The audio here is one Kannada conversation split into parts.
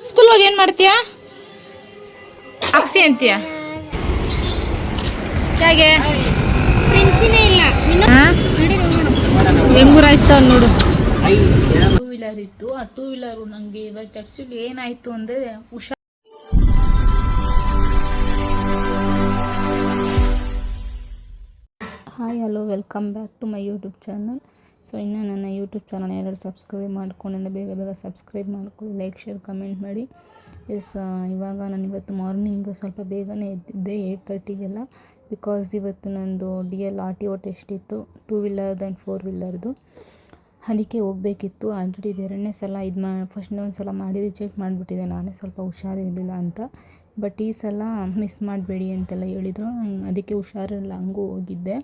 ಸ್ಕೂಲ್ ಹೋಗಿ ಏನು ಮಾಡ್ತೀಯಾ? ಅಕ್ಸಿ ಅಂತೀಯ? ಹೇಗೆ ಫ್ರೆಂಡ್ಸಿನೇ ಇಲ್ಲ. ಹೆಂಗ್ ಗುರಾಯಿಸ್ತಾವ ನೋಡು. ಟೂ ವೀಲರ್ ಇತ್ತು. ಆ ಟೂ ವೀಲರು ನನಗೆ ಇವತ್ತು ಆ್ಯಕ್ಚುಲಿ ಏನಾಯಿತು ಅಂದರೆ hi hello welcome back to my YouTube channel. So ಇನ್ನು ನನ್ನ ಯೂಟ್ಯೂಬ್ ಚಾನಲ್ ಯಾರು ಸಬ್ಸ್ಕ್ರೈಬ್ ಮಾಡ್ಕೊಂಡಿಲ್ಲ ಬೇಗ ಸಬ್ಸ್ಕ್ರೈಬ್ ಮಾಡ್ಕೊಳ್ಳಿ, ಲೈಕ್ ಶೇರ್ ಕಮೆಂಟ್ ಮಾಡಿ. ಇವಾಗ ನಾನು ಇವತ್ತು ಮಾರ್ನಿಂಗ್ ಸ್ವಲ್ಪ ಬೇಗನೆ ಎದ್ದಿದ್ದೆ 8:30ಗೆಲ್ಲ. ಬಿಕಾಸ್ ಇವತ್ತು ನಂದು DL RTO ಟೆಸ್ಟ್ ಇತ್ತು, ಟೂ ವೀಲರ್ದು ಆ್ಯಂಡ್ ಫೋರ್ ವೀಲರ್ದು. ಅದಕ್ಕೆ ಹೋಗಬೇಕಿತ್ತು. ಆಲ್ರೆಡಿ ಇದು ಎರಡನೇ ಸಲ ಫಸ್ಟ್ ಒಂದು ಸಲ ಮಾಡಿ ರಿಜೆಕ್ಟ್ ಮಾಡಿಬಿಟ್ಟಿದೆ ನಾನೇ, ಸ್ವಲ್ಪ ಹುಷಾರಿರಲಿಲ್ಲ ಅಂತ. ಬಟ್ ಈ ಸಲ ಮಿಸ್ ಮಾಡಬೇಡಿ ಅಂತೆಲ್ಲ ಹೇಳಿದರು, ಅದಕ್ಕೆ ಹುಷಾರಿರಲಿಲ್ಲ, ಹಂಗೂ ಹೋಗಿದ್ದೆ.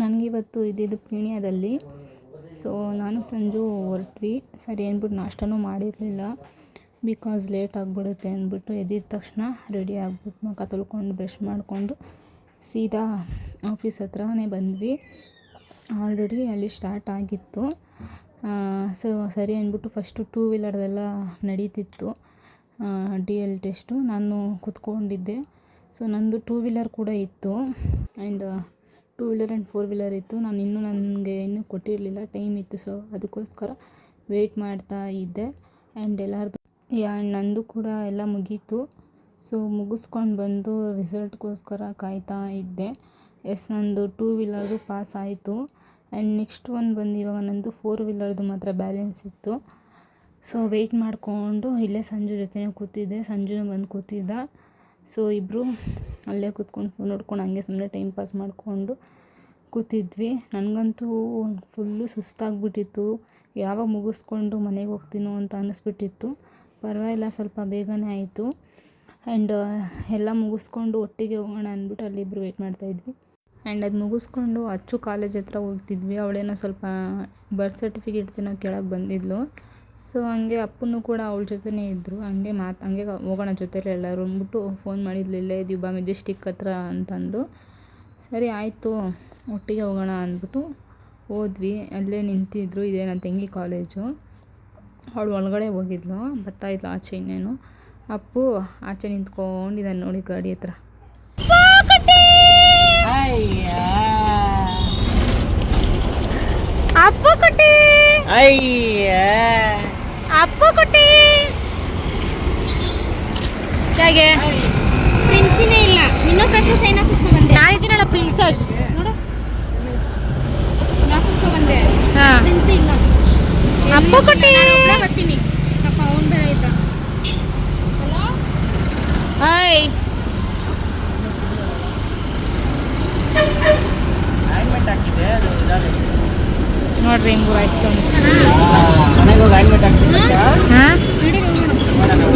ನನಗಿವತ್ತು ಇದ್ದಿದ್ದು ಪೀಣ್ಯದಲ್ಲಿ. ಸೊ ನಾನು ಸಂಜು ಹೊರಟ್ವಿ. ಸರಿ ಅಂದ್ಬಿಟ್ಟು ನಾಷ್ಟನೂ ಮಾಡಿರಲಿಲ್ಲ, ಬಿಕಾಸ್ ಲೇಟ್ ಆಗಿಬಿಡುತ್ತೆ ಅಂದ್ಬಿಟ್ಟು ಎದ್ದಿದ ತಕ್ಷಣ ರೆಡಿ ಆಗಿಬಿಟ್ಟು ಮುಖ ತೊಳ್ಕೊಂಡು ಬ್ರಷ್ ಮಾಡಿಕೊಂಡು ಸೀದಾ ಆಫೀಸ್ ಹತ್ರನೇ ಬಂದ್ವಿ. ಆಲ್ರೆಡಿ ಅಲ್ಲಿ ಸ್ಟಾರ್ಟ್ ಆಗಿತ್ತು. ಸೊ ಸರಿ ಅಂದ್ಬಿಟ್ಟು ಫಸ್ಟು ಟೂ ವೀಲರ್ದೆಲ್ಲ ನಡೀತಿತ್ತು DL ಟೆಸ್ಟು. ನಾನು ಕೂತ್ಕೊಂಡಿದ್ದೆ. ಸೊ ನಂದು ಟೂ ವೀಲರ್ ಕೂಡ ಇತ್ತು and two wheeler and four wheeler ಇತ್ತು. ನನಗೆ ಇನ್ನೂ ಕೊಟ್ಟಿರಲಿಲ್ಲ, ಟೈಮ್ ಇತ್ತು. ಸೊ ಅದಕ್ಕೋಸ್ಕರ ವೆಯ್ಟ್ ಮಾಡ್ತಾ ಇದ್ದೆ. ಆ್ಯಂಡ್ ನಂದು ಕೂಡ ಎಲ್ಲ ಮುಗೀತು. ಸೊ ಮುಗಿಸ್ಕೊಂಡು ಬಂದು ರಿಸಲ್ಟ್ಗೋಸ್ಕರ ಕಾಯ್ತಾ ಇದ್ದೆ. ನಂದು ಟೂ ವೀಲರ್ದು ಪಾಸ್ ಆಯಿತು. ಆ್ಯಂಡ್ ನೆಕ್ಸ್ಟ್ ಒಂದು ಬಂದು ಇವಾಗ ನಂದು ಫೋರ್ ವೀಲರ್ದು ಮಾತ್ರ ಬ್ಯಾಲೆನ್ಸ್ ಇತ್ತು. ಸೊ ವೆಯ್ಟ್ ಮಾಡಿಕೊಂಡು ಇಲ್ಲೇ ಸಂಜು ಜೊತೆನೇ ಕೂತಿದ್ದೆ. ಸಂಜುನೂ ಬಂದು ಕೂತಿದ್ದ. ಸೊ ಇಬ್ಬರು ಅಲ್ಲೇ ಕೂತ್ಕೊಂಡು ಫೋನ್ ನೋಡ್ಕೊಂಡು ಹಂಗೆ ಸುಮ್ಮನೆ ಟೈಮ್ ಪಾಸ್ ಮಾಡಿಕೊಂಡು ಕೂತಿದ್ವಿ. ನನಗಂತೂ ಫುಲ್ಲು ಸುಸ್ತಾಗ್ಬಿಟ್ಟಿತ್ತು, ಯಾವಾಗ ಮುಗಿಸ್ಕೊಂಡು ಮನೆಗೆ ಹೋಗ್ತೀನೋ ಅಂತ ಅನ್ನಿಸ್ಬಿಟ್ಟಿತ್ತು. ಪರವಾಗಿಲ್ಲ, ಸ್ವಲ್ಪ ಬೇಗನೆ ಆಯಿತು. ಆ್ಯಂಡ್ ಎಲ್ಲ ಮುಗಿಸ್ಕೊಂಡು ಒಟ್ಟಿಗೆ ಹೋಗೋಣ ಅಂದ್ಬಿಟ್ಟು ಅಲ್ಲಿಬ್ಬರು ವೆಯ್ಟ್ ಮಾಡ್ತಾಯಿದ್ವಿ. ಆ್ಯಂಡ್ ಅದು ಮುಗಿಸ್ಕೊಂಡು ಅಚ್ಚು ಕಾಲೇಜ್ ಹತ್ರ ಹೋಗ್ತಿದ್ವಿ. ಅವಳೇನೋ ಸ್ವಲ್ಪ ಬರ್ತ್ ಸರ್ಟಿಫಿಕೇಟ್ನ ಕೆಳಗೆ ಬಂದಿದ್ಲು. ಸೊ ಹಂಗೆ ಅಪ್ಪನೂ ಕೂಡ ಅವಳ ಜೊತೆನೇ ಇದ್ದರು. ಹಂಗೆ ಹೋಗೋಣ ಜೊತೆಲಿ ಎಲ್ಲರೂ ಅಂದ್ಬಿಟ್ಟು ಫೋನ್ ಮಾಡಿದ್ಲು, ಇಲ್ಲೇ ಇದೀವಿ ಬಾ ಮೆಜೆಸ್ಟಿಕ್ ಹತ್ರ ಅಂತಂದು. ಸರಿ ಆಯಿತು ಒಟ್ಟಿಗೆ ಹೋಗೋಣ ಅಂದ್ಬಿಟ್ಟು ಹೋದ್ವಿ. ಅಲ್ಲೇ ನಿಂತಿದ್ರು. ಇದೇ ನನ್ನ ತಂಗಿ ಕಾಲೇಜು. ಅವಳು ಒಳಗಡೆ ಹೋಗಿದ್ಲು, ಬರ್ತಾಯಿದ್ಲು ಆಚೆ. ಇನ್ನೇನು ಅಪ್ಪು ಆಚೆ ನಿಂತ್ಕೊಂಡಿದ್ದಾನೆ ನೋಡಿ ಗಾಡಿ ಹತ್ರ. ಅಪ್ಪು ಕುಟ್ಟಿ, ಅಪ್ಪು ಕುಟ್ಟಿ ಹೇಗೆ ಫ್ರೆಂಡ್ಸಿನೇ ಇಲ್ಲ. ಇನ್ನೊಬ್ಬರ ಹತ್ರ ಸೈನ್ ಹಾಕಿಸ್ಕೊಂಡು ಬಂದೆ. ನಾನಿದ್ದೀನಲ್ಲ ಪ್ರಿನ್ಸಸ್ ನೋಡು, ಹಾಕಿಸ್ಕೊಂಡು ಬಂದೆ. ಹಾಂ, ಫ್ರೆಂಡ್ಸೇ ಇಲ್ಲ. ಅಪ್ಪು ಕುಟ್ಟಿ ಬರ್ತೀನಿ. ಪಾಪ ಅವ್ನು ಬೇರೆ ಇದ್ದ. Hello hi. ನೋಡ್ರಿ ಹೆಂಗ್ ಗುರಾಯಿಸ್ತಾವ,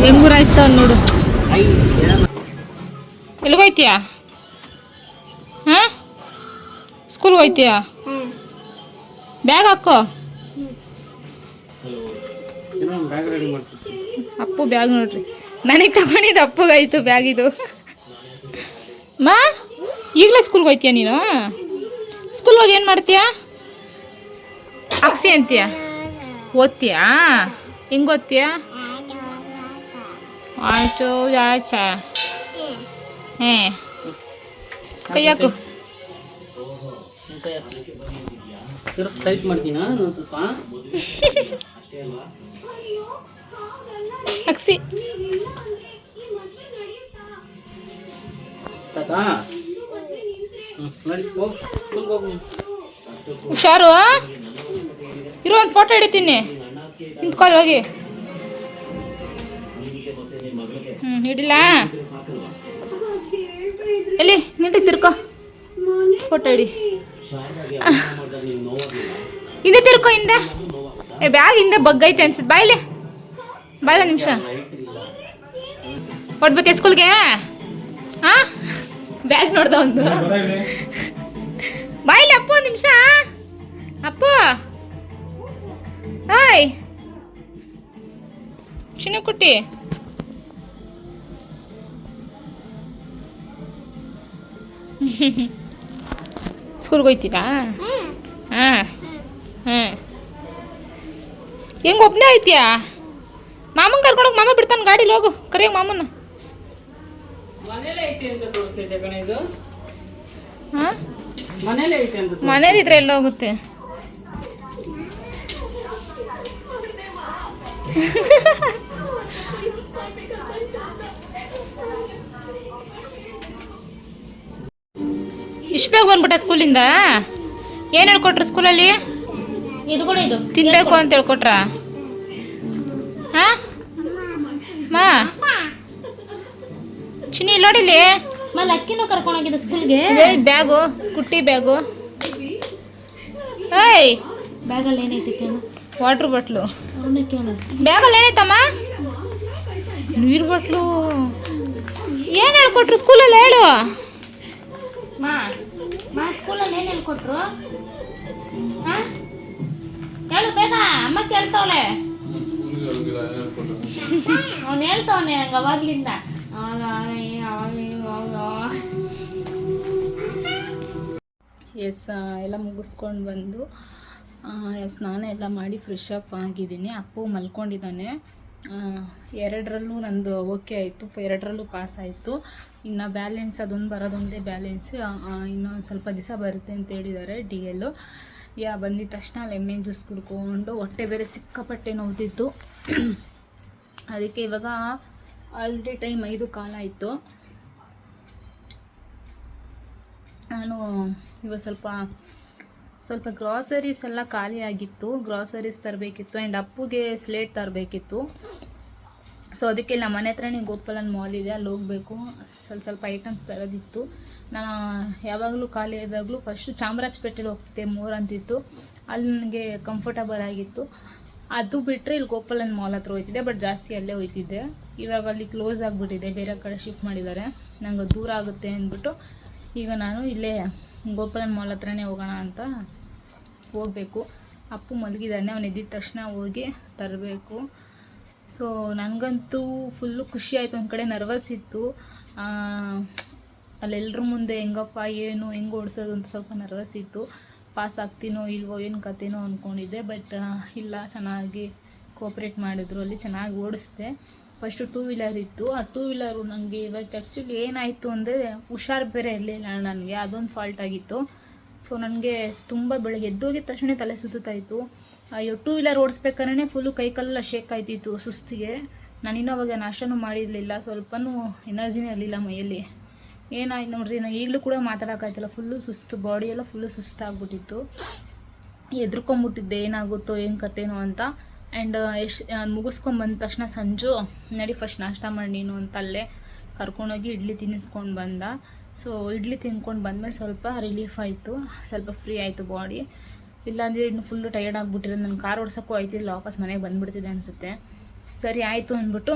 ಹೆಂಗ್ ಗುರಾಯಿಸ್ತಾವ ನೋಡು. ಎಲ್ಲಿಗೋಯ್ತೀಯಾ? ಹಾಂ, ಸ್ಕೂಲ್ಗೆ ಹೋಯ್ತೀಯಾ? ಬ್ಯಾಗ್ ಹಾಕೋ. ಅಪ್ಪು ಬ್ಯಾಗ್ ನೋಡ್ರಿ, ನನಗೆ ತಗೊಂಡಿದ್ದು ಅಪ್ಪಗಾಯ್ತು ಬ್ಯಾಗ್ ಇದು. ಮಾ ಈಗಲೇ ಸ್ಕೂಲ್ಗೆ ಹೋಯ್ತೀಯ ನೀನು? ಸ್ಕೂಲ್ ಹೋಗಿ ಏನು ಮಾಡ್ತೀಯಾ? ಅಕ್ಸಿ ಅಂತೀಯ? ಓದ್ತೀಯಾ? ಹಿಂಗೆ ಓದ್ತೀಯಾ? ಆಯ್ತು ಆಚ ಕೈ ಹಾಕು. ಟೈಪ್ ಮಾಡ್ತೀನಾ ನಾನು ಸ್ವಲ್ಪ? ಅಕ್ಸಿ ಸಾಕಾ? ನಡಿ ಹೋಗು, ಸ್ಕೂಲ್ಗೆ ಹೋಗು. ಹುಷಾರು, ಇರೋ ಒಂದು ಫೋಟೋ ಹಿಡಿತೀನಿ, ನಿಂತ್ಕೊಳ್ಳಿ ಹೋಗಿ. ಹಿಡಿಲ್ಲ ಎಲ್ಲಿ ನಿಂಟಿಗೆ ತಿರ್ಕೋ, ಫೋಟೋ ಹಿಡಿ. ಹಿಂದೆ ತಿರ್ಕೋ, ಹಿಂದೆ. ಬ್ಯಾಗ್ ಹಿಂದೆ ಬಗ್ಗೈತೆ ಅನ್ಸುತ್ತೆ. ಬಾಯ್ಲೆ ಬಾಯ್ಲ ನಿಮಿಷ ಕೊಡ್ಬೇಕೆ ಸ್ಕೂಲ್ಗೆ? ಹಾಂ, ಬ್ಯಾಗ್ ನೋಡ್ದ ಒಂದು. ಬಾಯ್ಲಿ ಅಪ್ಪು, ಒಂದು ನಿಮಿಷ. ಅಪ್ಪು ಹಾಯ್ ಚಿನ್ನ ಕುಟ್ಟಿ. ಸ್ಕೂಲ್ಗೆ ಹೋಯ್ತೀರಾ? ಹಾಂ ಹಾಂ. ಹೆಂಗೆ ಒಬ್ಬನೇ ಐತಿಯಾ? ಮಾಮನ್ ಕರ್ಕೊಂಡೋಗಿ ಮಾಮ ಬಿಡ್ತಾನೆ ಗಾಡೀಲಿ, ಹೋಗು ಕರೆಯೋಗ ಮಾಮನ. ಮನೇಲೆ ಐತಿ ಅಂತ ತೋರಿಸ್ತಿದ್ದೆ ಕಣ ಇದು. ಹಾಂ, ಮನೇಲೆ ಐತಿ ಅಂತ ಮನೇಲಿ ಇದ್ರೆ ಎಲ್ಲ ಹೋಗುತ್ತೆ. ಇಷ್ಟು ಬೇಗ ಬಂದ್ಬಿಟ್ಟೆ ಸ್ಕೂಲಿಂದ? ಏನು ಹೇಳ್ಕೊಟ್ರು ಸ್ಕೂಲಲ್ಲಿ? ಇದು ಕೂಡ ಇದು ತಿನ್ಬೇಕು ಅಂತ ಹೇಳ್ಕೊಟ್ರ? ಹಾಂ ಮಾ ಚಿನ್ನಿ ನೋಡಿಲಿ, ಮಲ್ಲಿ ಅಕ್ಕಿನೂ ಕರ್ಕೊಂಡೋಗಿದ್ದೆ ಸ್ಕೂಲ್ಗೆ. ಬ್ಯಾಗು, ಕುಟ್ಟಿ ಬ್ಯಾಗು. ಏಯ್, ಬ್ಯಾಗಲ್ಲಿ ಏನೈತಿ ಕೇಳು, ವಾಟ್ರ್ ಬಾಟ್ಲು. ಅವನ್ನ ಕೇಳು. ಬ್ಯಾಗಲ್ಲಿ ಏನೈತಮ್ಮ? ನೀರು ಬಾಟ್ಲು. ಏನು ಹೇಳ್ಕೊಟ್ರು ಸ್ಕೂಲಲ್ಲಿ ಹೇಳು? ಮಾ ಸ್ಕೂಲಲ್ಲಿ ಏನು ಹೇಳ್ಕೊಟ್ರು? ಹಾಂ ಹೇಳು ಬೇಗ, ಅಮ್ಮ ಕೇಳ್ತಾವಳೆ. ಅವ್ನು ಹೇಳ್ತಾವನೆ ಹಂಗೆ ಅವಾಗ್ಲಿಂದ. ಎಸ್, ಎಲ್ಲ ಮುಗಿಸ್ಕೊಂಡು ಬಂದು ಸ್ನಾನ ಎಲ್ಲ ಮಾಡಿ ಫ್ರೆಶ್ ಅಪ್ ಆಗಿದ್ದೀನಿ. ಅಪ್ಪು ಮಲ್ಕೊಂಡಿದ್ದಾನೆ. ಎರಡರಲ್ಲೂ ನಂದು ಓಕೆ ಆಯಿತು, ಎರಡರಲ್ಲೂ ಪಾಸ್ ಆಯಿತು. ಇನ್ನು ಬ್ಯಾಲೆನ್ಸ್ ಅದೊಂದು ಬರೋದೊಂದೇ ಬ್ಯಾಲೆನ್ಸ್. ಇನ್ನೊಂದು ಸ್ವಲ್ಪ ದಿವಸ ಬರುತ್ತೆ ಅಂತ ಹೇಳಿದ್ದಾರೆ ಡಿ ಎಲ್ಲು. ಬಂದಿದ್ದ ತಕ್ಷಣ ಲೆಮನ್ ಜ್ಯೂಸ್ ಕುಡ್ಕೊಂಡು, ಹೊಟ್ಟೆ ಬೇರೆ ಸಿಕ್ಕಾಪಟ್ಟೆ ನೋವ್ತಿತ್ತು. ಅದಕ್ಕೆ ಇವಾಗ ಆಲ್ರೆಡಿ ಟೈಮ್ 5:15 ಆಯಿತು. ನಾನು ಇವಾಗ ಸ್ವಲ್ಪ ಗ್ರಾಸರೀಸ್ ಎಲ್ಲ ಖಾಲಿ ಆಗಿತ್ತು. ಗ್ರಾಸರೀಸ್ ತರಬೇಕಿತ್ತು ಆ್ಯಂಡ್ ಅಪ್ಪುಗೆ ಸ್ಲೇಟ್ ತರಬೇಕಿತ್ತು. ಸೊ ಅದಕ್ಕೆ ನಮ್ಮ ಮನೆ ಹತ್ರನೇ ಗೋಪಾಲನ್ ಮಾಲ್ ಇದೆ, ಅಲ್ಲಿ ಹೋಗಬೇಕು. ಸ್ವಲ್ಪ ಐಟಮ್ಸ್ ತರೋದಿತ್ತು. ನಾನು ಯಾವಾಗಲೂ ಖಾಲಿ ಆದಾಗಲೂ ಫಸ್ಟು ಚಾಮರಾಜಪೇಟೆಲಿ ಹೋಗ್ತಿದ್ದೆ, 3 ಅಂತಿತ್ತು, ಅಲ್ಲಿ ನನಗೆ ಕಂಫರ್ಟಬಲ್ ಆಗಿತ್ತು. ಅದು ಬಿಟ್ಟರೆ ಇಲ್ಲಿ ಗೋಪಾಲನ್ ಮಾಲ್ ಹತ್ರ ಹೋಗ್ತಿದ್ದೆ, ಬಟ್ ಜಾಸ್ತಿ ಅಲ್ಲೇ ಹೋಗ್ತಿದ್ದೆ. ಇವಾಗ ಅಲ್ಲಿ ಕ್ಲೋಸ್ ಆಗಿಬಿಟ್ಟಿದೆ, ಬೇರೆ ಕಡೆ ಶಿಫ್ಟ್ ಮಾಡಿದ್ದಾರೆ. ನಂಗೆ ದೂರ ಆಗುತ್ತೆ ಅಂದ್ಬಿಟ್ಟು ಈಗ ನಾನು ಇಲ್ಲೇ ಗೋಪಾಲನ್ ಮಾಲ್ ಹತ್ರನೇ ಹೋಗೋಣ ಅಂತ ಹೋಗಬೇಕು. ಅಪ್ಪು ಮಲಗಿದ್ದಾನೆ, ಅವನು ಎದ್ದಿದ ತಕ್ಷಣ ಹೋಗಿ ತರಬೇಕು. ಸೊ ನನಗಂತೂ ಫುಲ್ಲು ಖುಷಿ ಆಯಿತು. ಒಂದು ಕಡೆ ನರ್ವಸ್ ಇತ್ತು, ಅಲ್ಲೆಲ್ಲರ ಮುಂದೆ ಹೆಂಗಪ್ಪ ಏನು ಹೆಂಗೆ ಓಡಿಸೋದು ಅಂತ ಸ್ವಲ್ಪ ನರ್ವಸ್ ಇತ್ತು. ಪಾಸ್ ಆಗ್ತೀನೋ ಇಲ್ವೋ ಏನು ಕತೆನೋ ಅಂದ್ಕೊಂಡಿದ್ದೆ, ಬಟ್ ಇಲ್ಲ, ಚೆನ್ನಾಗಿ ಕೋಪ್ರೇಟ್ ಮಾಡಿದ್ರು. ಅಲ್ಲಿ ಚೆನ್ನಾಗಿ ಓಡಿಸ್ದೆ. ಫಸ್ಟು 2 ವೀಲರ್ ಇತ್ತು. ಆ 2 ವೀಲರು ನನಗೆ ಇವತ್ತು ಆ್ಯಕ್ಚುಲಿ ಏನಾಯಿತು ಅಂದರೆ ಹುಷಾರು ಬೇರೆ ಇರಲಿಲ್ಲ ನನಗೆ, ಅದೊಂದು ಫಾಲ್ಟ್ ಆಗಿತ್ತು. ಸೊ ನನಗೆ ತುಂಬ ಬೆಳಗ್ಗೆ ಎದ್ದೋಗಿದ ತಕ್ಷಣ ತಲೆ ಸುತ್ತಾಯಿತು. ಅಯ್ಯೋ, 2 ವೀಲರ್ ಓಡಿಸ್ಬೇಕಾದ್ರೆ ಫುಲ್ಲು ಕೈಕಲ್ಲ ಶೇಕ್ ಆಯ್ತಿತ್ತು ಸುಸ್ತಿಗೆ. ನಾನಿನ್ನೂ ಅವಾಗ ನಾಷ್ಟನೂ ಮಾಡಿರಲಿಲ್ಲ, ಸ್ವಲ್ಪನೂ ಎನರ್ಜಿನೇ ಇರಲಿಲ್ಲ ಮೈಯಲ್ಲಿ. ಏನಾಯ್ತು ನೋಡ್ರಿ, ನಾನು ಈಗಲೂ ಕೂಡ ಮಾತಾಡೋಕ್ಕಾಯ್ತಲ್ಲ, ಫುಲ್ಲು ಸುಸ್ತು, ಬಾಡಿಯೆಲ್ಲ ಫುಲ್ಲು ಸುಸ್ತಾಗ್ಬಿಟ್ಟಿತ್ತು. ಹೆದ್ರ್ಕೊಂಬಿಟ್ಟಿದ್ದೆ ಏನಾಗುತ್ತೋ ಏನು ಕತೆನೋ ಅಂತ. ಆ್ಯಂಡ್ ಮುಗಿಸ್ಕೊಂಬಂದ ತಕ್ಷಣ ಸಂಜು ನಡಿ ಫಸ್ಟ್ ನಾಷ್ಟ ಮಾಡಿ ನೀನು ಅಂತ ಅಲ್ಲೇ ಕರ್ಕೊಂಡೋಗಿ ಇಡ್ಲಿ ತಿನ್ನಿಸ್ಕೊಂಡು ಬಂದ. ಸೊ ಇಡ್ಲಿ ತಿನ್ಕೊಂಡು ಬಂದಮೇಲೆ ಸ್ವಲ್ಪ ರಿಲೀಫ್ ಆಯಿತು, ಸ್ವಲ್ಪ ಫ್ರೀ ಆಯಿತು ಬಾಡಿ. ಇಲ್ಲಾಂದರೆ ಇನ್ನು ಫುಲ್ಲು ಟಯರ್ಡ್ ಆಗಿಬಿಟ್ಟಿರೋದು. ನನ್ನ ಕಾರ್ ಓಡ್ಸೋಕ್ಕೂ ಆಯ್ತಿಲ್ಲ, ವಾಪಸ್ ಮನೆಗೆ ಬಂದುಬಿಡ್ತಿದೆ ಅನಿಸುತ್ತೆ. ಸರಿ ಆಯಿತು ಅಂದ್ಬಿಟ್ಟು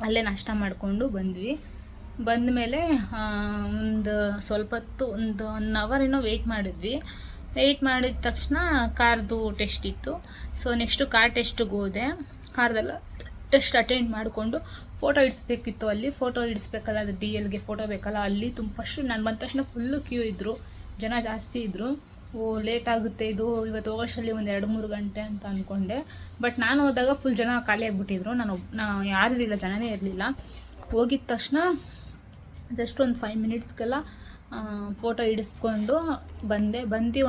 ಅಲ್ಲೇ ನಾಷ್ಟ ಮಾಡಿಕೊಂಡು ಬಂದ್ವಿ. ಬಂದಮೇಲೆ ಒಂದು ಸ್ವಲ್ಪ ಹೊತ್ತು, ಒಂದು 1 ಅವರ್ ಏನೋ ವೆಯ್ಟ್ ಮಾಡಿದ್ವಿ. ವೆಯ್ಟ್ ಮಾಡಿದ ತಕ್ಷಣ ಕಾರ್ದು ಟೆಸ್ಟ್ ಇತ್ತು. ಸೊ ನೆಕ್ಸ್ಟು ಕಾರ್ ಟೆಸ್ಟಿಗೆ ಹೋದೆ. ಕಾರ್ದೆಲ್ಲ ಟೆಸ್ಟ್ ಅಟೆಂಡ್ ಮಾಡಿಕೊಂಡು ಫೋಟೋ ಇಡಿಸ್ಬೇಕಿತ್ತು. ಅಲ್ಲಿ ಫೋಟೋ ಇಡಿಸ್ಬೇಕಲ್ಲ, ಅದು ಡಿ ಎಲ್ಗೆ ಫೋಟೋ ಬೇಕಲ್ಲ, ಅಲ್ಲಿ ಫಸ್ಟು ನಾನು ಬಂದ ತಕ್ಷಣ ಫುಲ್ಲು ಕ್ಯೂ ಇದ್ದರು, ಜನ ಜಾಸ್ತಿ ಇದ್ದರು. ಲೇಟ್ ಆಗುತ್ತೆ ಇದು, ಇವತ್ತು ಹೋಗೋಷ್ಟರಲ್ಲಿ ಒಂದು 2-3 ಗಂಟೆ ಅಂತ ಅಂದ್ಕೊಂಡೆ. ಬಟ್ ನಾನು ಹೋದಾಗ ಫುಲ್ ಜನ ಖಾಲಿ ಆಗಿಬಿಟ್ಟಿದ್ರು. ನಾನು ಯಾರೂ ಇರಲಿಲ್ಲ, ಜನನೇ ಇರಲಿಲ್ಲ. ಹೋಗಿದ ತಕ್ಷಣ ಜಸ್ಟ್ ಒಂದು 5 ಮಿನಿಟ್ಸ್ಗೆಲ್ಲ ಫೋಟೋ ಇಡಿಸ್ಕೊಂಡು ಬಂದು ಒಂದು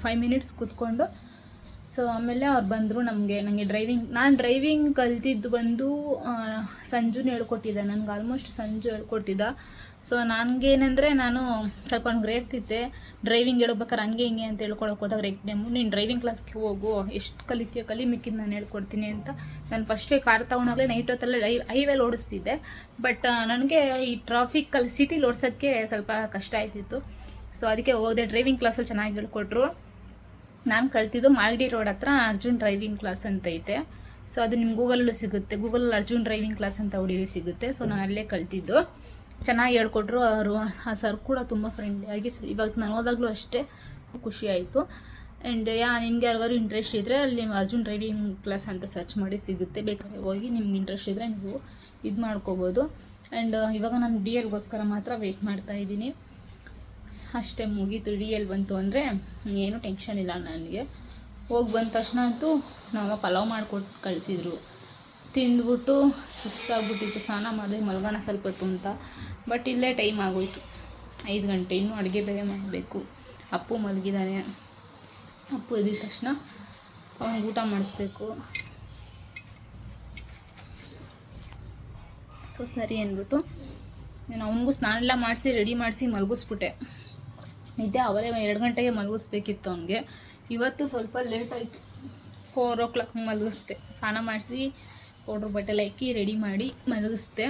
5 ಮಿನಿಟ್ಸ್ ಕೂತ್ಕೊಂಡು. ಸೊ ಆಮೇಲೆ ಅವ್ರು ಬಂದರು. ನನಗೆ ಡ್ರೈವಿಂಗ್ ಕಲ್ತಿದ್ದು ಬಂದು ಸಂಜುನ ಹೇಳ್ಕೊಟ್ಟಿದ್ದೆ, ನನಗೆ ಆಲ್ಮೋಸ್ಟ್ ಸಂಜು ಹೇಳ್ಕೊಟ್ಟಿದ್ದ. ಸೊ ನನಗೇನೆಂದರೆ, ನಾನು ಸ್ವಲ್ಪ ಅವ್ನಿಗೆ ರೇಗ್ತಿದ್ದೆ, ಡ್ರೈವಿಂಗ್ ಹೇಳ್ಬೇಕಾರೆ ಹಂಗೆ ಹಿಂಗೆ ಅಂತ ಹೇಳ್ಕೊಳಕ್ಕೆ ಹೋದಾಗ ರೇಗ್ತೇಮು, ನೀನು ಡ್ರೈವಿಂಗ್ ಕ್ಲಾಸ್ಗೆ ಹೋಗು, ಎಷ್ಟು ಕಲಿತೀಯೋ ಕಲಿ, ಮಿಕ್ಕಿದ್ದು ನಾನು ಹೇಳ್ಕೊಡ್ತೀನಿ ಅಂತ. ನಾನು ಫಸ್ಟೇ ಕಾರ್ ತೊಗೊಂಡಾಗಲೇ ನೈಟ್ ಹೊತ್ತಲ್ಲೇ ಹೈವೇಲಿ ಓಡಿಸ್ತಿದ್ದೆ. ಬಟ್ ನನಗೆ ಈ ಟ್ರಾಫಿಕಲ್ಲಿ ಸಿಟಿಲಿ ಓಡಿಸೋಕ್ಕೆ ಸ್ವಲ್ಪ ಕಷ್ಟ ಆಯ್ತಿತ್ತು. ಸೊ ಅದಕ್ಕೆ ಹೋದೆ. ಡ್ರೈವಿಂಗ್ ಕ್ಲಾಸಲ್ಲಿ ಚೆನ್ನಾಗಿ ಹೇಳ್ಕೊಟ್ರು. ನಾನು ಕಲ್ತಿದ್ದು ಮಾಗಡಿ ರೋಡ್ ಹತ್ರ ಅರ್ಜುನ್ ಡ್ರೈವಿಂಗ್ ಕ್ಲಾಸ್ ಅಂತ ಐತೆ. ಸೊ ಅದು ನಿಮ್ಮ ಗೂಗಲಲ್ಲೂ ಸಿಗುತ್ತೆ, ಗೂಗಲಲ್ಲಿ ಅರ್ಜುನ್ ಡ್ರೈವಿಂಗ್ ಕ್ಲಾಸ್ ಅಂತ ಹೊಡೀರಿ ಸಿಗುತ್ತೆ. ಸೊ ನಾನು ಅಲ್ಲೇ ಕಲ್ತಿದ್ದು, ಚೆನ್ನಾಗಿ ಹೇಳ್ಕೊಟ್ರು ಅವರು. ಆ ಸರ್ ಕೂಡ ತುಂಬ ಫ್ರೆಂಡ್ಲಿಯಾಗಿ, ಇವಾಗ ನಾನು ಹೋದಾಗಲೂ ಅಷ್ಟೇ ಖುಷಿ ಆಯಿತು. ಆ್ಯಂಡ್ ನಿಮ್ಗೆ ಯಾರಿಗಾದ್ರು ಇಂಟ್ರೆಸ್ಟ್ ಇದ್ದರೆ ಅಲ್ಲಿ ಅರ್ಜುನ್ ಡ್ರೈವಿಂಗ್ ಕ್ಲಾಸ್ ಅಂತ ಸರ್ಚ್ ಮಾಡಿ ಸಿಗುತ್ತೆ, ಬೇಕಾದ್ರೆ ಹೋಗಿ ನಿಮ್ಗೆ ಇಂಟ್ರೆಸ್ಟ್ ಇದ್ದರೆ ನೀವು ಇದು ಮಾಡ್ಕೋಬೋದು. ಆ್ಯಂಡ್ ಇವಾಗ ನಾನು ಡಿ ಎಲ್ಗೋಸ್ಕರ ಮಾತ್ರ ವೆಯ್ಟ್ ಮಾಡ್ತಾಯಿದ್ದೀನಿ. ಅಷ್ಟೇ, ಮುಗೀತು. ಡಿ ಎಲ್ ಬಂತು ಅಂದರೆ ಏನು ಟೆನ್ಷನ್ ಇಲ್ಲ ನನಗೆ. ಹೋಗಿ ಬಂದ ತಕ್ಷಣ ಅಂತೂ ನಮ್ಮ ಪಲಾವ್ ಮಾಡಿಕೊಟ್ಟು ಕಳಿಸಿದ್ರು. ತಿಂದ್ಬಿಟ್ಟು ಸುಸ್ತಾಗ್ಬಿಟ್ಟಿತ್ತು, ಸ್ನಾನ ಮಾಡಿದೆ ಮಲ್ಗೋಣ ಸ್ವಲ್ಪ ಹೊತ್ತು ಅಂತ. ಬಟ್ ಇಲ್ಲೇ ಟೈಮ್ ಆಗೋಯ್ತು 5 ಗಂಟೆ. ಇನ್ನೂ ಅಡುಗೆ ಬೇರೆ ಮಾಡಬೇಕು. ಅಪ್ಪು ಮಲಗಿದ್ದಾನೆ. ಅಪ್ಪು ಎದ್ದಿದ ತಕ್ಷಣ ಅವನಿಗೆ ಊಟ ಮಾಡಿಸ್ಬೇಕು. ಸೊ ಸರಿ ಅಂದ್ಬಿಟ್ಟು ನಾನು ಅವನಿಗೂ ಸ್ನಾನ ಎಲ್ಲ ಮಾಡಿಸಿ ರೆಡಿ ಮಾಡಿಸಿ ಮಲಗಿಸ್ಬಿಟ್ಟೆ. ನಿದ್ದೆ ಅವರೇ 2 ಗಂಟೆಗೆ ಮಲಗಿಸ್ಬೇಕಿತ್ತು ಅವನಿಗೆ. ಇವತ್ತು ಸ್ವಲ್ಪ ಲೇಟ್ ಆಯಿತು, 4 o'clock ಮಲಗಿಸ್ದೆ. ಸ್ನಾನ ಮಾಡಿಸಿ ಪೌಡ್ರ್ ಬಟ್ಟೆಲ್ಲ ಹಾಕಿ ರೆಡಿ ಮಾಡಿ ಮಲಗಿಸ್ದೆ.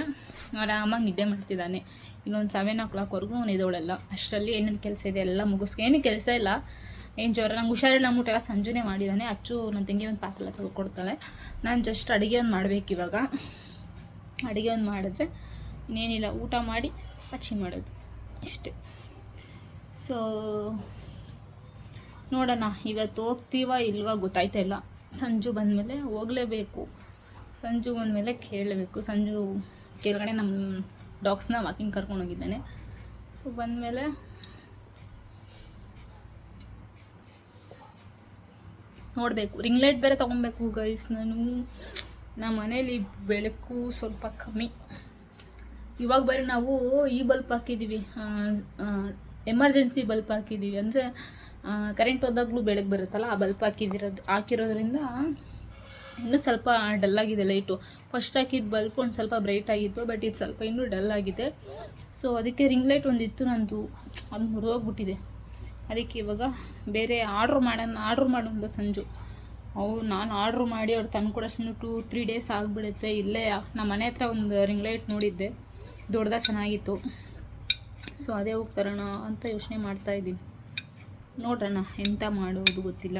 ಆರಾಮಾಗಿ ನಿದ್ದೆ ಮಾಡ್ತಿದ್ದಾನೆ. ಇನ್ನೊಂದು 7 o'clockವರೆಗೂ ಅವನು ಎದ್ದೋಳಲ್ಲ. ಅಷ್ಟರಲ್ಲಿ ಏನೇನು ಕೆಲಸ ಇದೆ ಎಲ್ಲ ಏನು ಕೆಲಸ ಇಲ್ಲ, ಏನು ಜ್ವರ. ನಂಗೆ ಹುಷಾರಿಲ್ಲ ಅಂದ್ಬಿಟ್ಟೆಲ್ಲ ಸಂಜೆನೇ ಮಾಡಿದ್ದಾನೆ. ಅಚ್ಚು ನನ್ನ ತಂಗಿ ಒಂದು ಪಾತ್ರೆ ಎಲ್ಲ ತೊಳ್ಕೊಡ್ತಾಳೆ. ನಾನು ಜಸ್ಟ್ ಅಡುಗೆ ಒಂದು ಮಾಡಬೇಕು ಇವಾಗ. ಅಡುಗೆ ಒಂದು ಮಾಡಿದ್ರೆ ಇನ್ನೇನಿಲ್ಲ, ಊಟ ಮಾಡಿ ಹಚ್ಚಿ ಮಾಡೋದು ಇಷ್ಟೇ. ಸೊ ನೋಡೋಣ ಇವತ್ತು ಹೋಗ್ತೀವ ಇಲ್ವಾ ಗೊತ್ತಾಯ್ತಾ ಇಲ್ಲ. ಸಂಜು ಬಂದಮೇಲೆ ಹೋಗಲೇಬೇಕು. ಸಂಜು ಬಂದಮೇಲೆ ಕೇಳಬೇಕು. ಸಂಜು ಕೆಳಗಡೆ ನಮ್ಮ ಡಾಗ್ಸ್ನ ವಾಕಿಂಗ್ ಕರ್ಕೊಂಡೋಗಿದ್ದಾನೆ. ಸೊ ಬಂದಮೇಲೆ ನೋಡಬೇಕು. ರಿಂಗ್ ಲೈಟ್ ಬೇರೆ ತೊಗೊಬೇಕು ಗೈಸ್. ನಮ್ಮ ಮನೇಲಿ ಬೆಳಕು ಸ್ವಲ್ಪ ಕಮ್ಮಿ. ಇವಾಗ ಬೇರೆ ನಾವು ಈ ಬಲ್ಪ್ ಹಾಕಿದ್ದೀವಿ, ಎಮರ್ಜೆನ್ಸಿ ಬಲ್ಪ್ ಹಾಕಿದ್ದೀವಿ. ಅಂದರೆ ಕರೆಂಟ್ ಹೋದಾಗಲೂ ಬೆಳಕು ಬರುತ್ತಲ್ಲ, ಆ ಬಲ್ಪ್ ಹಾಕಿರೋದ್ರಿಂದ ಇನ್ನೂ ಸ್ವಲ್ಪ ಡಲ್ಲಾಗಿದೆ ಲೈಟು. ಫಸ್ಟ್ ಹಾಕಿದ ಬಲ್ಪ್ ಒಂದು ಸ್ವಲ್ಪ ಬ್ರೈಟ್ ಆಗಿತ್ತು, ಬಟ್ ಇದು ಸ್ವಲ್ಪ ಇನ್ನೂ ಡಲ್ ಆಗಿದೆ. ಸೊ ಅದಕ್ಕೆ ರಿಂಗ್ ಲೈಟ್ ಒಂದಿತ್ತು ನಂದು, ಅದು ಮುರಿದೋಗ್ಬಿಟ್ಟಿದೆ. ಅದಕ್ಕೆ ಇವಾಗ ಬೇರೆ ಆರ್ಡ್ರ್ ಮಾಡೋಂಥ ಸಂಜು ನಾನು ಆರ್ಡ್ರ್ ಮಾಡಿ ಅವ್ರು ತಂದು ಕೊಡೋಷ್ಟು 2-3 days ಆಗಿಬಿಡುತ್ತೆ. ಇಲ್ಲೇ ನಮ್ಮ ಮನೆ ಹತ್ರ ಒಂದು ರಿಂಗ್ ಲೈಟ್ ನೋಡಿದ್ದೆ, ದೊಡ್ಡದಾಗ ಚೆನ್ನಾಗಿತ್ತು. ಸೊ ಅದೇ ಹೋಗ್ತಾರೋಣ ಅಂತ ಯೋಚನೆ ಮಾಡ್ತಾಯಿದ್ದೀನಿ. ನೋಡೋಣ ಎಂತ ಮಾಡೋದು ಗೊತ್ತಿಲ್ಲ.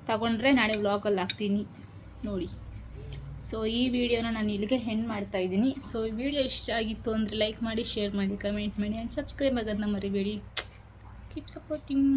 ತಗೊಂಡ್ರೆ ನಾಳೆ ವ್ಲಾಗಲ್ಲಿ ಹಾಕ್ತೀನಿ ನೋಡಿ. ಸೊ ಈ ವಿಡಿಯೋನ ನಾನು ಇಲ್ಲಿಗೆ ಎಂಡ್ ಮಾಡ್ತಾಯಿದ್ದೀನಿ. ಸೊ ಈ ವಿಡಿಯೋ ಇಷ್ಟ ಆಗಿತ್ತು ಅಂದರೆ ಲೈಕ್ ಮಾಡಿ, ಶೇರ್ ಮಾಡಿ, ಕಮೆಂಟ್ ಮಾಡಿ ಆ್ಯಂಡ್ ಸಬ್ಸ್ಕ್ರೈಬ್ ಆಗೋದನ್ನ ಮರಿಬೇಡಿ. Keep supporting.